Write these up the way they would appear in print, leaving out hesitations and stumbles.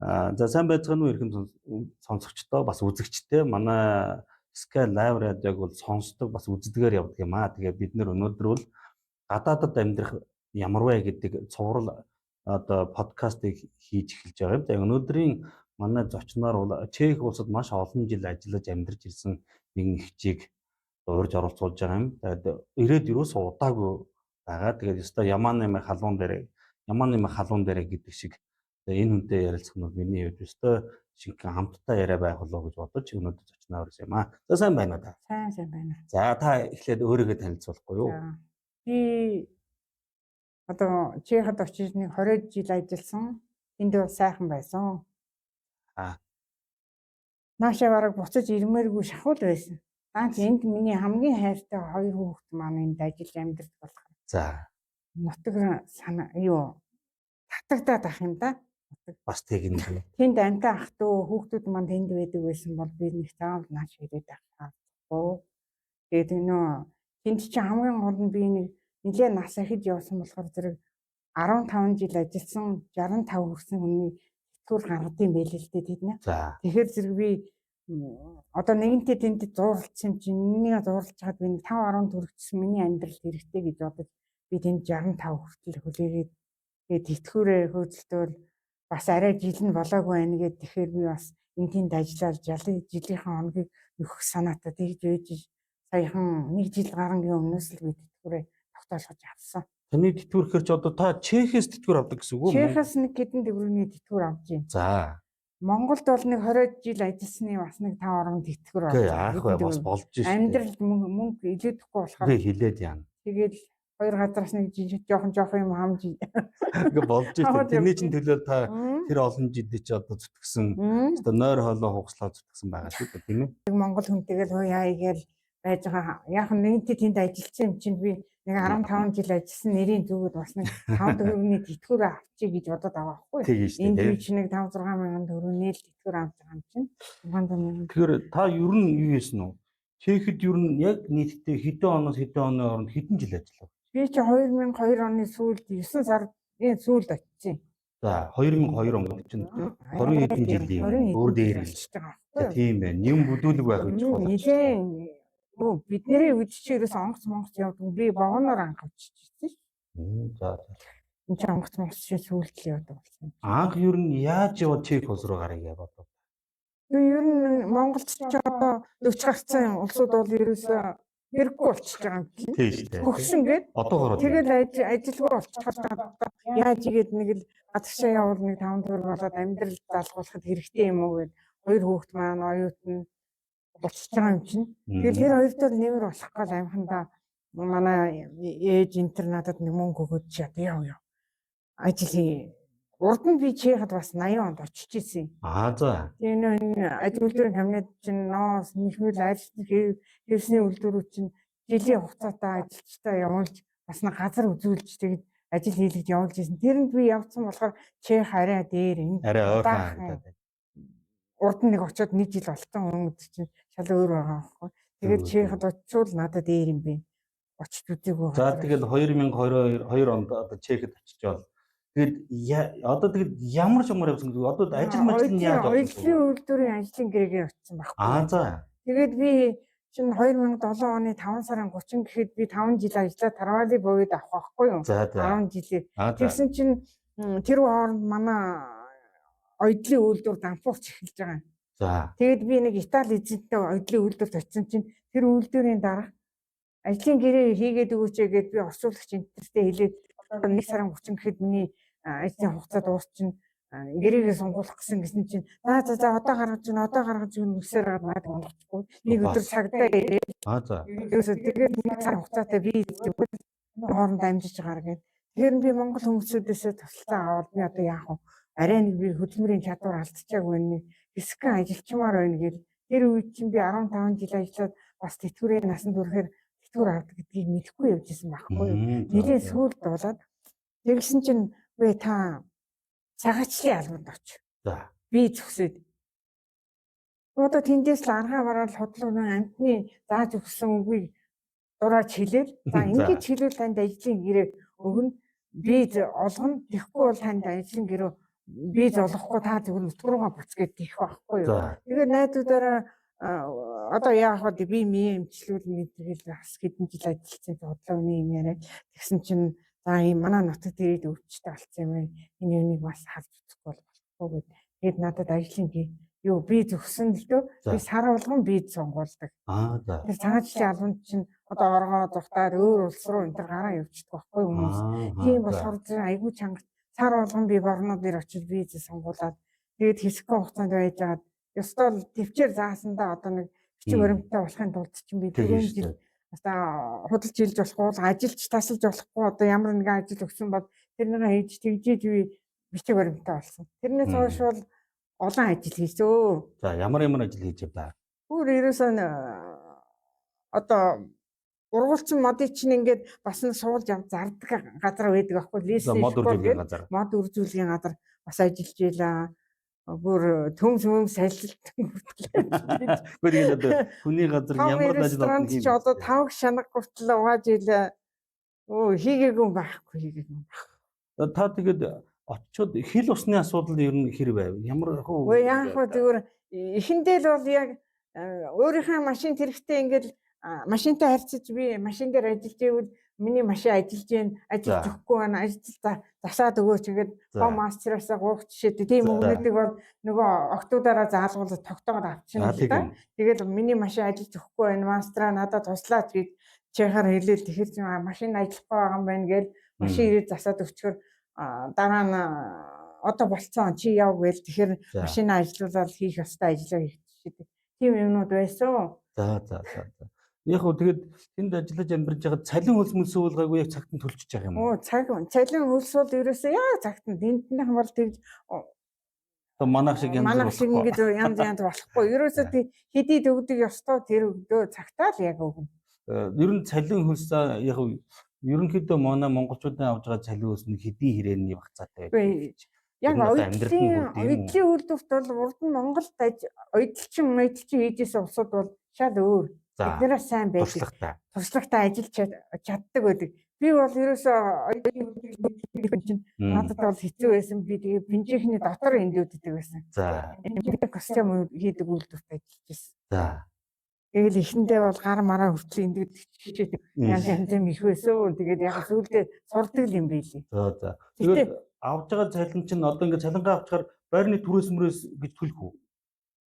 За сайн байцгаана уу эрхэм сонсогчдоо бас үзэгчдээ манай Sky Live радиог бол сонсдог бас үздэгээр явдаг юм аа. Тэгээ бид нэр өнөөдөр бол гадаадад амьдрах ямар вэ гэдэг цуврал одоо подкастыг хийж эхэлж байгаа юм. Тэгээ өнөөдрийн манай зочноор бол Чех улсад маш олон жил ажиллаж амьдарч ирсэн нэгэн эхчийг урьж оролцуулж байгаа юм. Тэгээд ирээд юусоо удаагүй байгаа. Тэгээд ёстой Яман нэмэр халуун дээр гэдэг шиг энэ хүнтэй ярилцах нь миний хувьд өстой шинхэн хамтдаа яриа байх болоо гэж бодож өнөөдөр зочноо орсон юм аа. За сайн байна уу та? Сайн байна. За та эхлээд өөрийгөө танилцуулахгүй юу? Би одоо Чехад очиж нэг 20 жил ажилласан. Энд бол сайхан байсан. Наашаа бараг буцаж ирмээргүй шахуул байсан. Ганц энд миний хамгийн хайртай хоёр хүүхэд маань энд ажиллаж амьдарч болох. За. Нутаг санаа юу татагдаад ах юм да. Бас тэгнэ. Тэнд амтаа ах トゥ хүүхдүүд маань тэнд байдаг байсан бол би нэг заавал нааш ирээд авахгүй. Тэгээд тэнд чи хамгийн гол нь би нэлээд нас ахиж явсан болохоор зэрэг 15 жил ажилласан 65 хүрсэн хүний тэтгэвэр гаргад юм байл л дээ тэднэ. Тэгэхээр зэрэг би одоо нэгэнтээ тэнд зурлцсан чинь энийг зурлж чад би 5 10 төгрөгчсөн миний амьдрал хэрэгтэй гэж бодож би тэнд 65 хүртэл хүлээгээд тэгээд тэтгэврээ хөөцөлтөөр бас арай жил нь болоогүй байна гэд тэгэхээр би бас энтэнд ажиллаад жилийнхээ хоногийг өгөх санаатай тэгж байж саяхан 1 жил гарангийн өмнөөс л би тэтгэврээ тогтоолгож авсан. Таны тэтгэврхээр ч одоо та Чехээс тэтгэвэр авдаг гэсэн үг үү? Чехээс нэг хэдэн төгрөгийн тэтгэвэр авч байна. За. Монголд бол нэг 20 жил ажилласны бас нэг 5 орон тэтгэвэр авч байна. Яах вэ? Бас болж шүү. Амьдрал мөнгө илүүдэхгүй болохоор хилээд яана. Тэгэл хоёр газраас нэг жоохон юм хамж ингээ болж шүү. Тэрний чинь төлөө та тэр олон жилдээ чи одоо зүтгэсэн одоо нойр хоолой хугслаа зүтгэсэн байгаа шүү дээ тийм ээ. Монгол хүнтэйгэл хуяа игээл байж байгаа. Яг нэгэнтээ тэнд ажилласан юм чинь би нэг 15 жил ажилласан нэрийн зүгүүд бас нэг 5 төгрөгийн тэтгэвэр авчиг гэж бодоод байгаа байхгүй. Энд би чи нэг 5 6 мянган төгрөгийн л тэтгэвэр авч байгаа юм чинь. Тэгэхээр та ер нь юу хийсэн үү? Чехэд ер нь яг нийтдээ хэдэн оноос хэдэн оны хооронд хэдэн жил ажиллав? Би чи 2002 оны сүүлд 9 сарын сүүлд очив. За 2002 он гэдэг чинь 20 хэдэн жилийн өөр дээр хэлж байгаа. Тийм байна. Нэм бүдүүлэг байх гэж байна. Нилээн бидний үед чи ерөөс онгоц явдаг. Би вагоноор анхавчихсан шүү. За. Энд чи онгоц чи сүүлд л явдаг болсон. Анх ер нь яаж яваад Чех улс руу гарыг бодов? Ер нь Монголд ч одоо 40 гарцсан улсууд бол ерөөсөө хэрэггүй болчихж байгаа юм чинь. Тийм шүү дээ. Хөгсөн гээд одоогоор тэгэл ажилгүй болчиход яаж игээд нэг л гадагшаа явал нэг 5 төгрөг болоод амьдрал залгуулахад хэрэгтэй юм уу гэд хоёр хүүхэд маань оюутан болчихж байгаа юм чинь. Тэгэхээр тэр хоёрт л нэмэр болох гал амхандаа манай ээж интер надад нэг мөнгө өгөөд чи яв. Ажил урд нь би Чехад бас 80 онд очиж ирсэн. За. Энэ ажил үйлдвэрийн кабинет чинь ноос нэхмэл ажил хэвсний үйлдвэрүүд чинь жилийн хугацаатай ажилчтай явуулж бас нэг газар үзүүлж тэгээд ажил хийлгэж явуулж ирсэн. Тэрэнд би явцсан болохоор Чех арай дээр энэ. Арай ойрхон. Урд нь нэг очиод 1 жил болсон хүмүүс чинь шал өөр байгаа байхгүй. Тэгээд Чехад очивол надад дээр юм бэ. Очиж үзээгүй. За тэгэл 2022 онд одоо Чехад очиж тэгээд одоо тэгээд ямар явсан гэдэг одоо ажил нь яаж явсан? Ажлын үйлдвэрийн ажлын гэрээгээр очсон байхгүй. За. Тэгээд би чинь 2007 оны 5 сарын 30 гэхэд би 5 жил ажиллаад Тарвали бовид авах байхгүй юу? 10 жилээ. Тэгсэн чинь тэр хооронд манай оёдлын үйлдвэр дампуурч эхэлж байгаа. За. Тэгээд би нэг Итали эзэнтэй оёдлын үйлдвэрт очсон чинь тэр үйлдвэрийн дарга ажлын гэрээ хийгээд өгөөч гэдээ би орчуулагч энтертэй хэлээд 1 сарын 30 гэхэд миний ажлын хугацаа дуусчин гэрээгээ сонгуулах гэсэн чинь за одоо гаргаж өгнө нүсээр гадаад болохгүй нэг өдөр цагдаа ирээд за тэгээд 1 сарын хугацаатай би хооронд амжиж гараа гэдэг. Тэгэхээр би Монгол хүмүүсүүдээс тусалцаа аваад би одоо яах вэ? Арай нэг би хөдөлмөрийн чадвар алдчихаагүй нэг хэсгэн ажилчмаар байна гэл тэр үед чинь би 15 жил ажиллаад бас тэтгэврийн насанд хүрэхээр тэтгэвэр авдаг гэдгийг мэдэхгүй явж исэн байхгүй юу? Нэлээд сүүлд болоод тэгсэн чинь вэ та цагаачлалын албанд оч. За. Би зөвсөд. Одоо тэндээс л аргаа бараад хотлооны амтны зааж өгсөн үгийг дураач хэлээл. За ингэж хэлвэл танд ажлын гэрээ өгнө. Би олгоно. Тэгэхгүй бол танд ажлын гэрээ би золохгүй та зөвхөн нутгаруугаа буц гэдэг их байхгүй юу. За. Тэгээд найдуудаараа одоо яах вэ би эмчлүүл мэдгээл бас хэдэн жил ажилласан бодлоо юм яриад тэгсэн чинь за ийм манай нутагт ирээд өвчтэй болсон юм байна. Энэ юуныг бас харж үзэхгүй болохгүй гэд. Тэгээд надад ажлын юу би зөвсөн л дөө би сар болгон бие сонгуулдаг. За. Тэр цагаан жилийн албанд чинь одоо оргоо дуртаад өөр улс руу энэ төр гараа явчихдаг байхгүй хүмүүс. Тийм болохоор айгүй чанга сар болгон би борнууд ир очиж виз сонгуулад тэгээд хэсэгхэн хугацаанд байжгаад ёстой л төвчээр заасандаа одоо нэг бичиг баримттай болохын тулд чинь би 4 жил одоо худалдаж хэлж болохгүй ажиллаж тасалж болохгүй одоо ямар нэгэн ажил өгсөн бол тэрнийг хийж тэгжиж би бичиг баримттай болсон. Тэрнээс хойш бол олон ажил хийсөө. За ямар ажил хийж байна? Өөр ерөөсөө одоо ургуулчин модыг чинь ингээд бас нэг суулж зардаг газар байдаг аахгүй листинг мод үржүүлгийн газар. Мод үржүүлгийн газар бас ажиллаж ийлаа. Бүр төмс салжилт. Гэхдээ одоо хүний газар ямар ажил олно хийж одоо 5 шанаг хүртэл угааж ийлээ. Хийгээгүй байхгүй. Та тэгээд очиод хил усны асуудал ер нь хэр байв? Ямар яах вэ зүгээр эхэндээ л бол яг өөрийнхөө машин хэрэгтэй ингээд машинтай харьцаж би машин дээр ажиллаж ивэл миний машин ажиллаж гин ажиллаж өгөхгүй байна ажил засаад өгөөч ингээд хом мастераасаа гуух жишээ тийм өгнөдөг бол нөгөө октоудаараа заалгуулж тогтоогод авчихна л да. Тэгээд миний машин ажиллаж өгөхгүй байна мастраа надад туслаач гэж чихээр хэлээл тэгэхээр машин ажиллахгүй байгаа юм байна гээл машин ирээд засаад өгчхөр дараа нь одоо болцсон чи яв гээл тэгэхээр машинаа ажилуулаад хийх ёстой ажлаа хийх жишээ. Тийм юмнууд байсан. За. Яг хөө тэгээд тэнд ажиллаж амьдарч байгаа цалин хөлс мөлсөө гайгүй яг цагт нь төлчихөж байгаа юм уу? Цалин хөлс бол ерөөсөө яа цагт нь тентнийхэн бол тэгж манайх шиг ингэж янз болохгүй. Ерөөсөө хэдий төгдөг ёстой тэр өгдөө цагтаа л яг өгнө. Ер нь цалин хөлс яг ерөнхийдөө манай монголчуудын авж байгаа цалин хөлс нь хэдий hirээний багцаатай байдаг. Яг эдлийн үйлдвэрт бол урд нь Монголд ойдлчин хийжсэн улсууд бол шал өөр. Эднэрээ сайн байдаг. Туршлагатай ажиллаж чаддаг байдаг. Би бол ерөөсөө надад бол хэцүү байсан. Би тэгээ пинжихний дотор эндүүддэг байсан. За. Костюм хийдэг үйлдвэрт ажиллаж байсан. За. Тэгэл эхэндээ бол гар мараа хүртэл эндүүд чичээд янз юм их байсан. Тэгээд яг сүүлдээ сурдаг юм байлээ. За. Тэгээд авж байгаа цалин чинь одоо ингээд цалингаа авчихаар байрны түрээс мөрөөс гэж төлөх үү?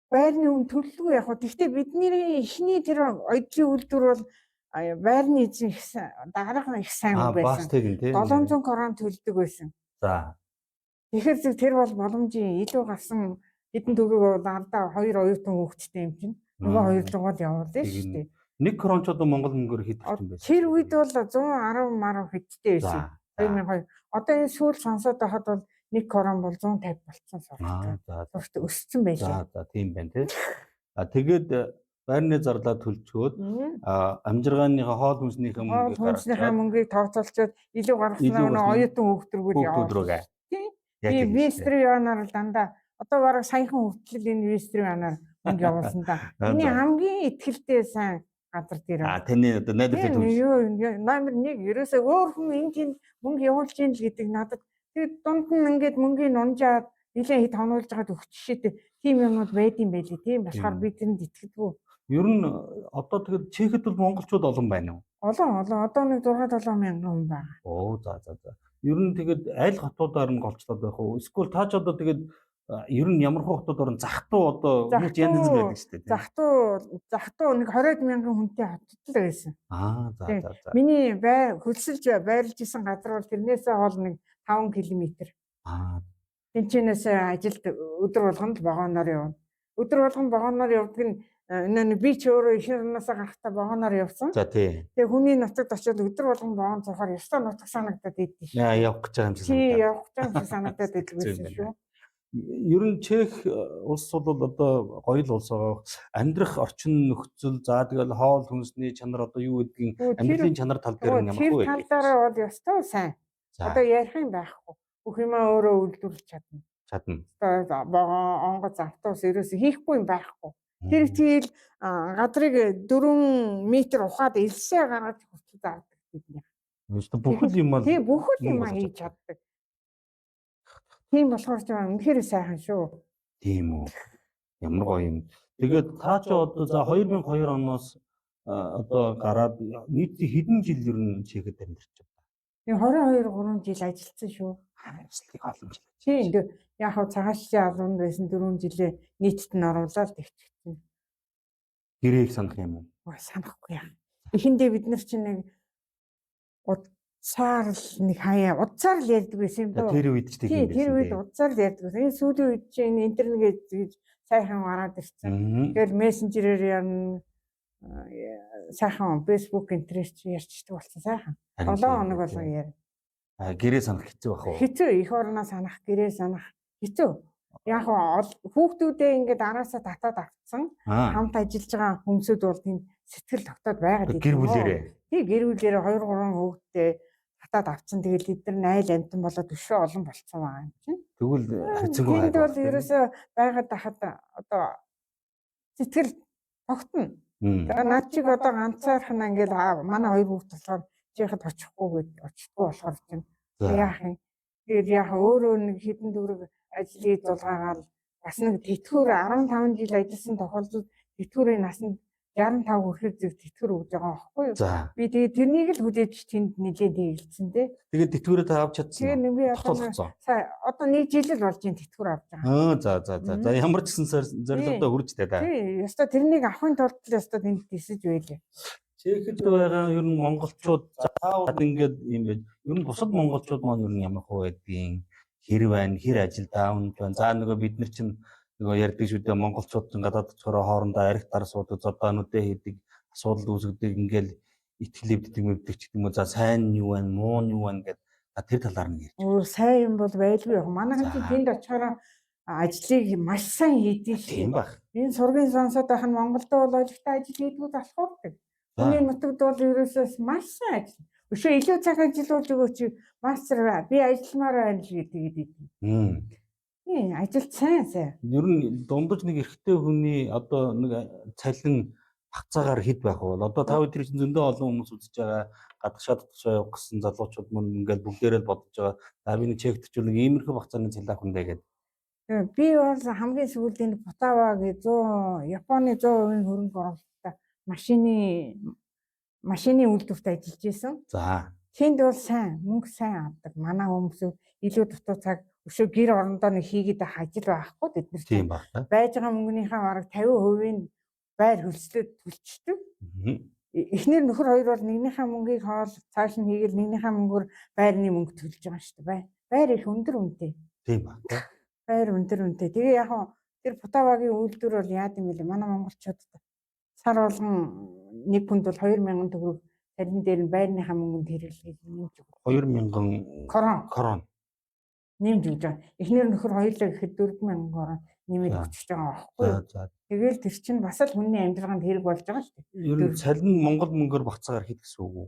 Байрны үн төлөлгүй яг. Гэхдээ бидний эхний тэр ойдлын үйлдвэр бол байрны эзэн их дараах нь их сайн байсан. 700 крон төлдөг байсан. За. Тэгэхээр тэр бол боломжийн илүү гарсан хэдэн төгрөг бол ардаа 2 оюутан хүүхэдтэй юм чинь. Нөгөө хоёр дугаар явуулсан шүү дээ. 1 крон ч одоо монгол мөнгөөр хэд юм бэ? Тэр үед бол 110 марав хэдтэй байсан. 2002. Одоо энэ сүүл сонсоод байхад бол 1 крон бол 150 болцсон суралцсан. За. Өссөн байлаа. За тийм байна тий. Тэгээд байрны зарлаа төлчөөд амжиргааныхаа хоол хүнснийхээ мөнгийг тооцоолчоод илүү гаргасан оюутан хүүхдэргүүд явуулсан. Би вестрийн яанаар дандаа одоо бараг саяхан хүртэл энэ вестрийн яанаар мөнгө явуулсан да. Миний хамгийн ихтгэлтэй сайн газар дээр. Таны одоо найдварлаж номер 1 ерөөсөө өөр хүн энэ тийм мөнгө явуулж ийн л гэдэг надад тэгээд дунд нь ингээд мөнгөний нунжаад нэлээд хэд хонуулж байгаад өгчшээ тийм юмнууд байдсан байлээ тийм болохоор би тэнд итгэдэггүй. Ер нь одоо тэгээд Чехэд бол монголчууд олон байна уу? Олон одоо нэг 6-7 мянган хүн байна. За. Ер нь тэгээд аль хотуудаар нь голчлоод байх уу? Эсвэл таач одоо тэгээд ер нь ямар хотууд орон захтуу одоо хүмүүс янз байдаг шүү дээ. Захтуу нэг 20 мянган хүнтэй хотод л байсан. За. Миний хөлсөлж байрлаж исэн газар бол тэрнээсээ хол нэг 5 км. Тэнчнээс ажилд өдөр болгонд вагоноор явна. Өдөр болгон вагоноор явдаг нь би ч өөрөө их орноосоо гарахтаа вагоноор явсан. За тий. Тэгээ хүний нутагт очиод өдөр болгон вагон цохоор ёстой нутаг санагдаад идэв шүү. Явах гэж байгаа юм шиг санагдаад. Тий, явах гэж байгаа юм шиг санагдаад идэв шүү. Ер нь Чех улс бол одоо гоё л улс байгаа. Амьдрах орчин нөхцөл тэгэл хоол хүнсний чанар одоо юу гэдгийг амьдралын чанар тал дээр ямар хөө вэ? Тэр талаараа бол ёстой сайн. Одоо ярих юм байхгүй. Бүх юмаа өөрөө үйлдвэрлэж чадна. Онгоц автобус ерөөсө хийхгүй юм байхгүй. Тэр тэгэл газрыг 4 метр ухаад элсээ гаргаж хүртэл заадаг бидний. Бүхэл юм аа. Тий, бүхэл юм аа хийж чаддаг. Тийм болохоор ч үнэхээр сайхан шүү. Тийм үү. Ямар гоё юм. Тэгээд та ч одоо за 2002 оноос одоо гараад нийт хэдэн жил ер нь чихэд амьдарч байна. Тийм 22 3 жил ажилласан шүү. Ажлыг олон жил. Тийм яг хав цагаашийн албанд байсан 4 жилээ нийтд нь оруулаад тэгчихсэн. Гэрээг санах юм уу? Санахгүй яа. Эхэндээ бид нар чинь нэг удцаар л нэг хаяа удцаар л ярьдаг байсан юм дөө. Тэр үед ч тийм байсан. Тэр үед удцаар л ярьдаг. Энэ сүүлийн үед чинь интернет гэж сайхан гараад ирсэн. Тэгэхээр мессенжерээр ярина сайхан фэйсбુક интернет ярьчдаг болсон сайхан. 7 хоног болго яар. Гэрээ санах хэцүү бах уу? Хэцүү их орноо санах, гэрээ санах хэцүү. Яг хүүхдүүдээ ингээд араасаа татаад авцсан хамт ажиллаж байгаа хүмүүсүүд бол тийм сэтгэл тогтоод байгаад гэр бүлээрээ. Тий гэр бүлээрээ 2 3 хүүхдтэй татаад авцсан. Тэгэл эдгээр найл амтан болоод өшөө олон болцсон байгаа юм чинь. Тэгвэл хайцангуй хайд бол ерөөсөө байгаад тахад одоо сэтгэл тогтно. Наад чиг одоо ганцаархан ингээд манай 2 хүүхд болохоор чихэд очихгүй гэж очихгүй болохоор чинь яах юм. Тэгээд яах өөрөө нэг хэдэн төгрөг ажлыг дулгаагаад бас нэг тэтгэвэр 15 жил ажилласан тохиолдолд тэтгэврийн насанд 65 хүрэхэд зөв тэтгэвэр өгж байгаа байхгүй юу? Би тэгээд тэрнийг л хүлээж тэнд нэлээд дийлсэн дээ. Тэгээд тэтгэврээ та авч чадсан. Тэгээд би одоо нэг жил л болж ин тэтгэвэр авч байгаа. За ямар ч гэсэн зорилгодоо хүрчтэй та. Тий, ёстой тэрнийг авахын тулд л ёстой тэнд дисэж байлээ. Чехэд байгаа ер нь монголчууд заавал ингээд юм байж. Ер нь бусад монголчууд маань ер нь ямар хөө байдгийг хэр байна, хэр ажил даавн байна. За нөгөө бид нар чинь нөгөө ярьдаг шүү дээ монголчууд ч гадаад очихороо хоорондоо арх дар суудаг, зодоонуудаа хийдэг, асуудал үүсгдэг ингээл итгэлэвддэг мэвдэг ч юм уу. За сайн юу байна, муу юу байна гэдэг тэр талаар нь ярьж. Сайн юм бол байлгүй яг. Манайхан чинь тэнд очихороо ажлыг маш сайн хийдэг шүү. Тийм баг. Энэ сургийн сонсоод байх нь Монголд бол оливтой ажил хийдгүү болохоор. Хүний нутагд бол ерөөсөөс маш сайн ажил. Өшөө илүү цаг ажиллуулж өгөөч мастер би ажилламаар байна л гэдэг. Тийм ажилт сайн. Ер нь дундаж нэг эрэгтэй хүний одоо нэг цалин хацаагаар хэд байх вэ? Одоо та бүхэн чинь зөндөө олон хүмүүс үзэж байгаа гадагшаад явах гэсэн залуучууд мөн ингээд бүгдээрээ бодож байгаа. За би нэг чектчүүл нэг иймэрхүү багцааны цалин авах үндэ гэдэг. Би бол хамгийн сүүлд энэ Бутавагийн 100 Японы 100% хөрөнгө оруулалттай машины үйлдвэрт ажиллаж исэн. За. Тэнд бол сайн, мөнгө сайн авдаг. Манай хүмүүс илүү дутуу цаг өшөө гэр орондоо нэг хийгээд байх ажил байхгүй бид нар. Тийм баг. Байж байгаа мөнгөнийхээ бараг 50% байр хөлслөд төлчдөг. Эхнэр нөхөр хоёр бол нэгнийхээ мөнгийг хоол цааш нь хийгээл нэгнийхээ мөнгөөр байрны мөнгө төлж байгаа шүү дээ. Байр их өндөр үнэтэй. Тийм баг. Байр өндөр үнэтэй. Тэгээ яг тэр Бутавагийн үйлдвэр бол яад юм бэ? Манай монголчуудад сар болгон нэг хүнд бол 2000 төгрөг тарин дээр нь байрныхаа мөнгөнд хэрэглэгээд нэмж өгдөг. 2000 крон нэмж өгч байгаа. Эхнэр нөхөр хоёулаа гэхэд 4000 крон нэмээд өгч байгаа байхгүй юу? Тэгэл тэр чинь бас л хүний амьдралд хэрэг болж байгаа шүү дээ. Ер нь цалин монгол мөнгөөр багцаагаар хэд гэсэн үг үү?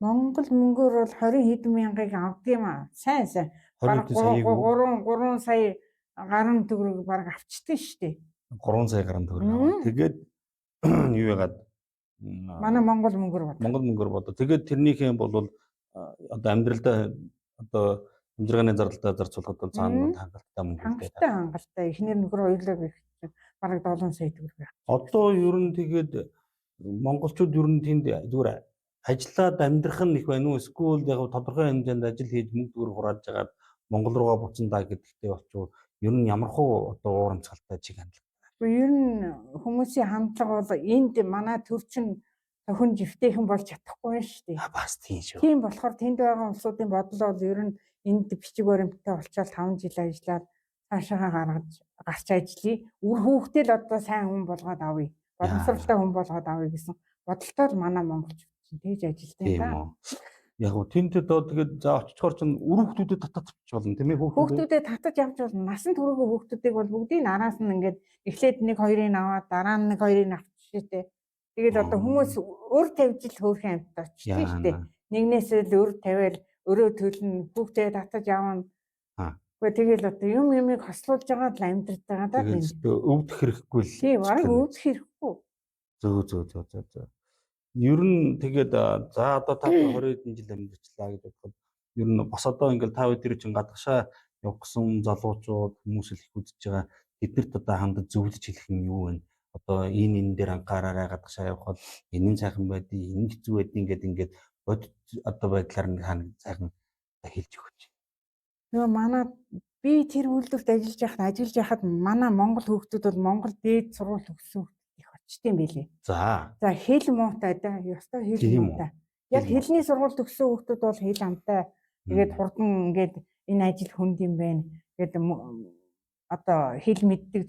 Монгол мөнгөөр бол 20 хэдэн мянгаыг авдаг юм аа. Сайн. Бараг 3 сая гаруй төгрөг бараг авчдаг шүү дээ. 3 сая гаруй төгрөг. Тэгээд юу яагаад манай монгол мөнгөөр бодоо. Тэгээд тэрнийхээ бол одоо амьдралдаа одоо амжиргааны зардалтаа зарцуулахад бол цаана хангалттай мөнгө. Хангалттай. Эхнэр нөхөр хоёулаа гэх чинь бараг 7 сая төгрөг байх. Одоо ер нь тэгээд монголчууд ер нь тэнд зүгээр ажиллаад амьдрах нь их байна уу? Эсвэл яг тодорхой хэмжээнд ажил хийж мөнгө төгрөг хурааж жагаад Монгол руугаа буцсан даа гэдэгтэй болчихвол ер нь ямар хуу одоо уурамчилалтай чиг хандлага. Ер нь хүмүүсийн хандлага бол энд манай төвчин тохин живтэйхэн болж чадахгүй шүү дээ. Бас тийм шүү. Тийм болохоор тэнд байгаа улсуудын бодол бол ер нь энд бичиг баримттай болчоод 5 жил ажиллаад цаашаа гарч ажиллая. Үр хүүхдээ л одоо сайн хүн болгоод авъя. Боловсралтай хүн болгоод авъя гэсэн бодолтой л манай монголчууд чинь тэгж ажилтдаг юм да. Яг гоо тэнтэд одоо тэгээд за очихоор чинь үр хүүхдүүдэд татаж авчих болно тийм ээ хүүхдүүдэд татаж авч болно. Насан туршийн хүүхдүүдийг бол бүгдийг араас нь ингээд эхлээд 1-2-ыг аваад дараа нь 1-2-ыг авчихжээ. Тэгэл одоо хүмүүс өр тавьж л хөөрхөн амьд оччих шүү дээ. Нэгнээс л өр тавиал өрөө төлнө хүүхдээ татаж авна. Тэгэл одоо юмыг хослуулж байгаа л амьдраад байгаа даа. Тэгээд өвдөх хэрэггүй л. Тийм бараг өвдөх хэрэггүй. Зөө. Ер нь тэгээд за одоо та 20 хэдэн жил амьдарчлаа гэж бодоход ер нь бас одоо ингээл та хоёр чинь гадагшаа явсан залуучууд хүмүүс их үзэж байгаа тэднэрт одоо хандаж зөвлөж хэлэх юм юу вэ? Одоо энэ дээр анхаараарай гадагшаа явхад энэ нь сайхан байдгийг, энэ хэцүү байдгийг ингээд бодит одоо байдлаар нэг хана сайхан хэлж өгч. Нөгөө манай би тэр үйлдвэрт ажиллаж байхад манай монгол хүүхдүүд бол монгол дээд сургууль төгссөн хүүхдүүд их очтiin байлээ. За хэл муутай да. Ёстой хэл тийм үү? муутай. Яг хэлний сургууль төгссөн хүүхдүүд бол хэл амтай. Тэгээд хурдан ингээд энэ ажил хүнд юм байна. Тэгээд одоо хэл мэддэг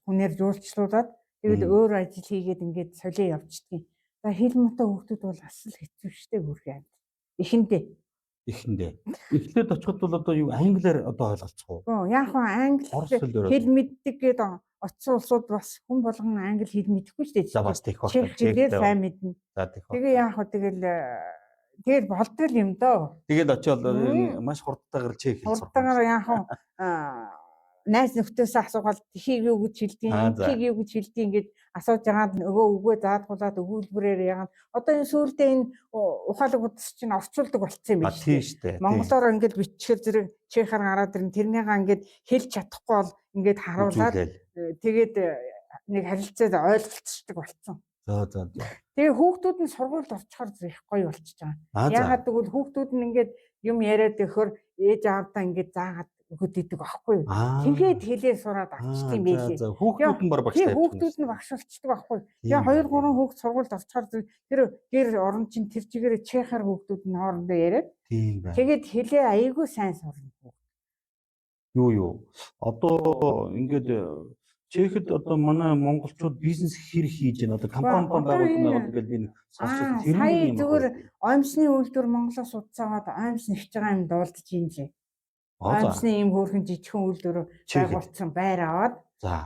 хүнээр жуулчлуулаад тэгээд өөр ажил хийгээд ингээд солио явчихдаг. За хэл муутай хүүхдүүд бол асал хэцүү шттэ бүрхээ. Эхэндээ. Эхлээд очиход бол одоо юу англиар одоо ойлголцох уу? Яг хоо англи хэл мэддэг гээд очсон улсууд бас хүн болгон англи хэл мэдэхгүй шүү дээ. За бас тийх байна. Чехээр сайн мэднэ. За тийх байна. Тэгээ яг хоо тэгэл болдгол юм доо. Тэгэл очиод маш хурдтайгаар чех хэл сурах. Хурдтайгаар яг хоо найз нөхдөсөө асуугаад тхийг юу гэж хэлдэг, тхийг юу гэж хэлдэг ингээд асууж байгаад нөгөө үгээ заадгуулаад өгүүлбэрээр яагаад одоо энэ сүүлдээ энэ ухаалаг удас чинь орчуулдаг болцсон юм байна шүү дээ. Монголоор ингээд бичгээр зэрэг чехаар гараад ирэн тэрнийгаа ингээд хэлж чадахгүй бол ингээд харуулаад тэгээд нэг харилцаад ойлголцдог болцсон. За. Тэгээ хүүхдүүд нь сургуульд орчхоор их гоё болчихж байгаа. Яагаад гэвэл хүүхдүүд нь ингээд юм яриад өгөхөр ээж аавдаа ингээд заагаад өгöd идэг байхгүй юу. Тэгээд хэлээ сураад авчт юм байлээ. Хүүхдүүд нь багш тавьчих. Хүүхдүүд нь багш болчихдог байхгүй юу. Тэгээ 2 3 хүүхд сургуульд орчхоор тэр гэр орон чинь тэр чигээр чехаар хүүхдүүд нь хоорондоо яриад. Тийм байна. Тэгээд хэлээ аягүй сайн сурна. Юу. Одоо ингээд Чехэд одоо манай монголчууд бизнес хэрэг хийж байна. Одоо компани байгуулсан ингээд энэ сонсож сая зүгээр оомсны үйлдвэр Монголоос удаагаад оомс нэгж байгаа юм дуулдаж юм лээ. Оомсны ийм хөөрхөн жижигхэн үйлдвэр байгуулсан байр аваад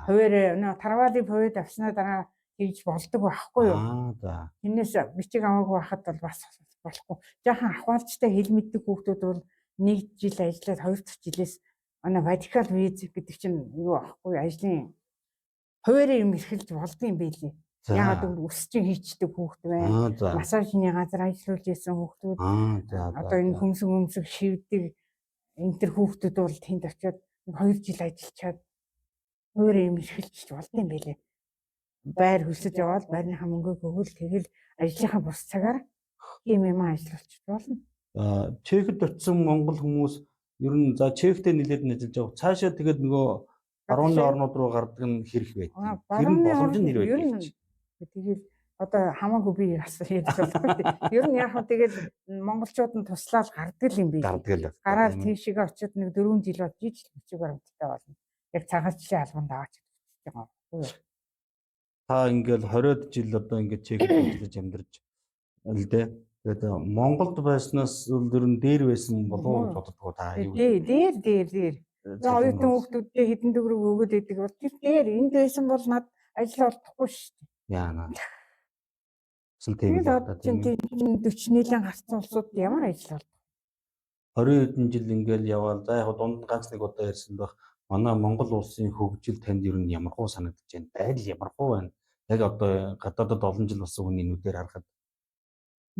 хуваар тарвалын хувьд авснаа дараа хийж болдог байхгүй юу? Энээс бичиг аваагүй байхад бол бас болохгүй. Жаахан ахвалжтай хэл мэддэг хүүхдүүд бол 1 жил ажиллаад 2 дахь жилээс радикал виз гэдэг чинь юу аахгүй ажлын хуваарийн юм эрхэлж болдгийм байлээ. Яагаад гэвэл өс чинь хийчдэг хүүхд байна. Массажны газар ажиллаж исэн хүүхдүүд. Одоо энэ хөмсөг шивдэг энэ төр хүүхдүүд бол тэнд очиод 2 жил ажиллачаад хуваарийн юм эрхэлж болдгийм байлээ. Байр хөсөж яваад байрныхаа мөнгөг өгвөл тэгэл ажлынхаа бус цагаар ийм юм ажиллуулчих болно. Чехэд очисон монгол хүмүүс ер нь за чехтэй нэлээд ажиллаж байгаа. Цаашаа тэгээд нөгөө барууны орнууд руу гардаг нь хэрэг байдаг. Тэр нь боломж нь нэр байдаг. Тэгээд одоо хамаагүй би бас ярьж байна. Ер нь яг хөө тэгээд монголчууд нь туслаад гардаг юм би. Гараад тийшээ очиод нэг 4 жил болж ижил бичиг баримттай болно. Яг цагаатчлын албанд аваач гэж байгаа байхгүй юу? Та ингээл 20-од жил одоо ингээд чехэд ажиллаж амьдарч л дээ. Тэгээд Монголд байснаас ер нь дээр байсан болов уу боддгоо та юу? Дээр. За оюутан хүүхдүүдтэй хэдэн төгрөг өгөөд идэг бол тэр дээр энд байсан бол над ажил олдохгүй шүү дээ. Яана. Тэгээд 40 нийлэн гарсан улсууд ямар ажил олдох? 20 хэдэн жил ингээл яваал. За яг дунд ганц нэг удаа ярьсан байх. Манай Монгол улсын хөгжил танд ер нь ямар хуу санагдаж байна? Байдал ямар хуу байна? Яг одоо гадаадд олон жил болсон хүний нүдээр харахад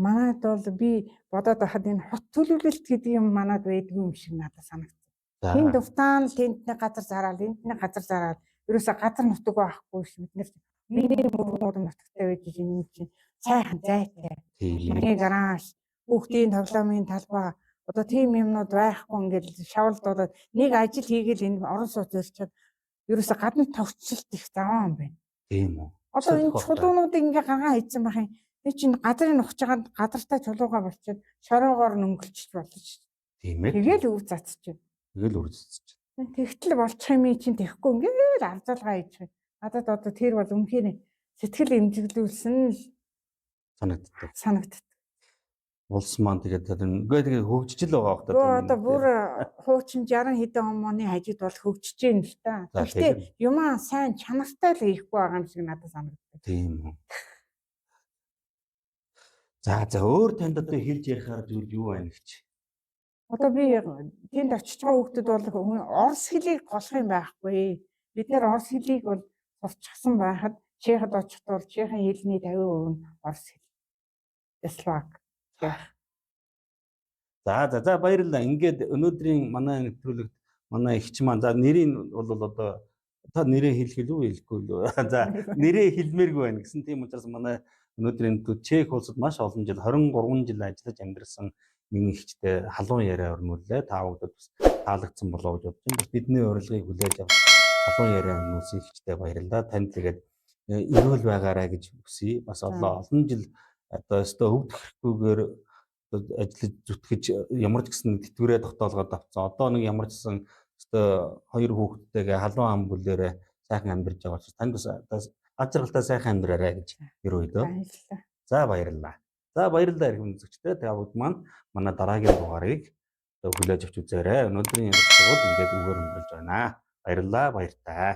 манайд бол би бодоод байхад энэ хот төлөвлөлт гэдэг юм манайд байдгүй юм шиг надад санагдав. Тэнд дутаан л тэнд нэг газар зараад энд нэг газар зараад ерөөсө газар нутаг байхгүй ш бид нэр мөрөөр нутагтай байж энэ чинь сайхан зайтай. Миний гараж хүүхдийн тоглоомын талбай одоо тийм юмнууд байхгүй ингээл шавлд болоод нэг ажил хийгээл энэ орон сууц өрчөөд ерөөсө гадна товчлолт их заваа юм байна. Тийм үү. Одоо энэ чулуунуудыг ингээ гаргаа хийсэн байх юм. Тэг чинь газрын ухаж байгаа газартай чулуугаа болчиход шороогоор нөнгөлчих болно шүү дээ. Тийм ээ. Тэгэл үр цацчих. Тэгтэл болчих юм чинь тэхгүй ингээл авзалгаа хийж байна. Надад одоо тэр бол үнхээр сэтгэл эмзэглүүлсэн л санагддаг. Улс маань тэгээд тэгээ хөгжиж л байгаа хөөхтэй. Одоо бүр хуучин 60 хэдэн оны хажууд бол хөгжиж байна л та. Гэхдээ юмаа сайн чанартай л хийхгүй байгаа юм шиг надад санагддаг. Тийм үү. За өөр танд одоо хэлж ярихаар зүйл юу байна гэж. Одоо би тэнд очиж байгаа хүүхдүүд бол орос хэлийг голох юм байхгүй. Бид нэр орос хэлийг бол сурчсан байхад чехэд очихд бол чехийн хэлний 50% нь орос хэл. Словак. За баярлалаа. Ингээд өнөөдрийн манай нэвтрүүлэгт манай ихч маань за нэрийг бол одоо та нэрээ хэлэх үү хэлэхгүй юу? За нэрээ хэлмээргүй байна гэсэн тийм учраас манай өнөөдрийн Чех улсад маш олон жил 23 жил ажиллаж амьдарсан миний ихчтэй халуун яриа өрнүүлээ. Та бүхэнд бас таалагдсан болоо гэж бодож байна. Бидний урилгыг хүлээж авч халуун яриа өрнүүлсэн ихчтэй баярлалаа. Танд тэгээд эрүүл байгаарай гэж хүсье. Бас олон жил одоо өстө өвдөхгүйгээр ажиллаж зүтгэж ямар ч гэсэн тэтгэврээ тогтоолгоод авцсан. Одоо нэг ямар ч гэсэн өстө хоёр хүүхэдтэйгээ халуун ам бүлээрээ сайхан амьдарч байгаа учраас танд бас ажралтай сайхан амьдраарай гэж ерөөдөө. За баярлалаа. За баярлалаа эрхэм үзэгчдээ. Та бүгд маань манай дараагийн дугаарыг хүлээж авч үзээрэй. Өнөөдрийн ярилцлагууд ингээд үгээр өнгөрүүлж байна. Баярлалаа, баяртай.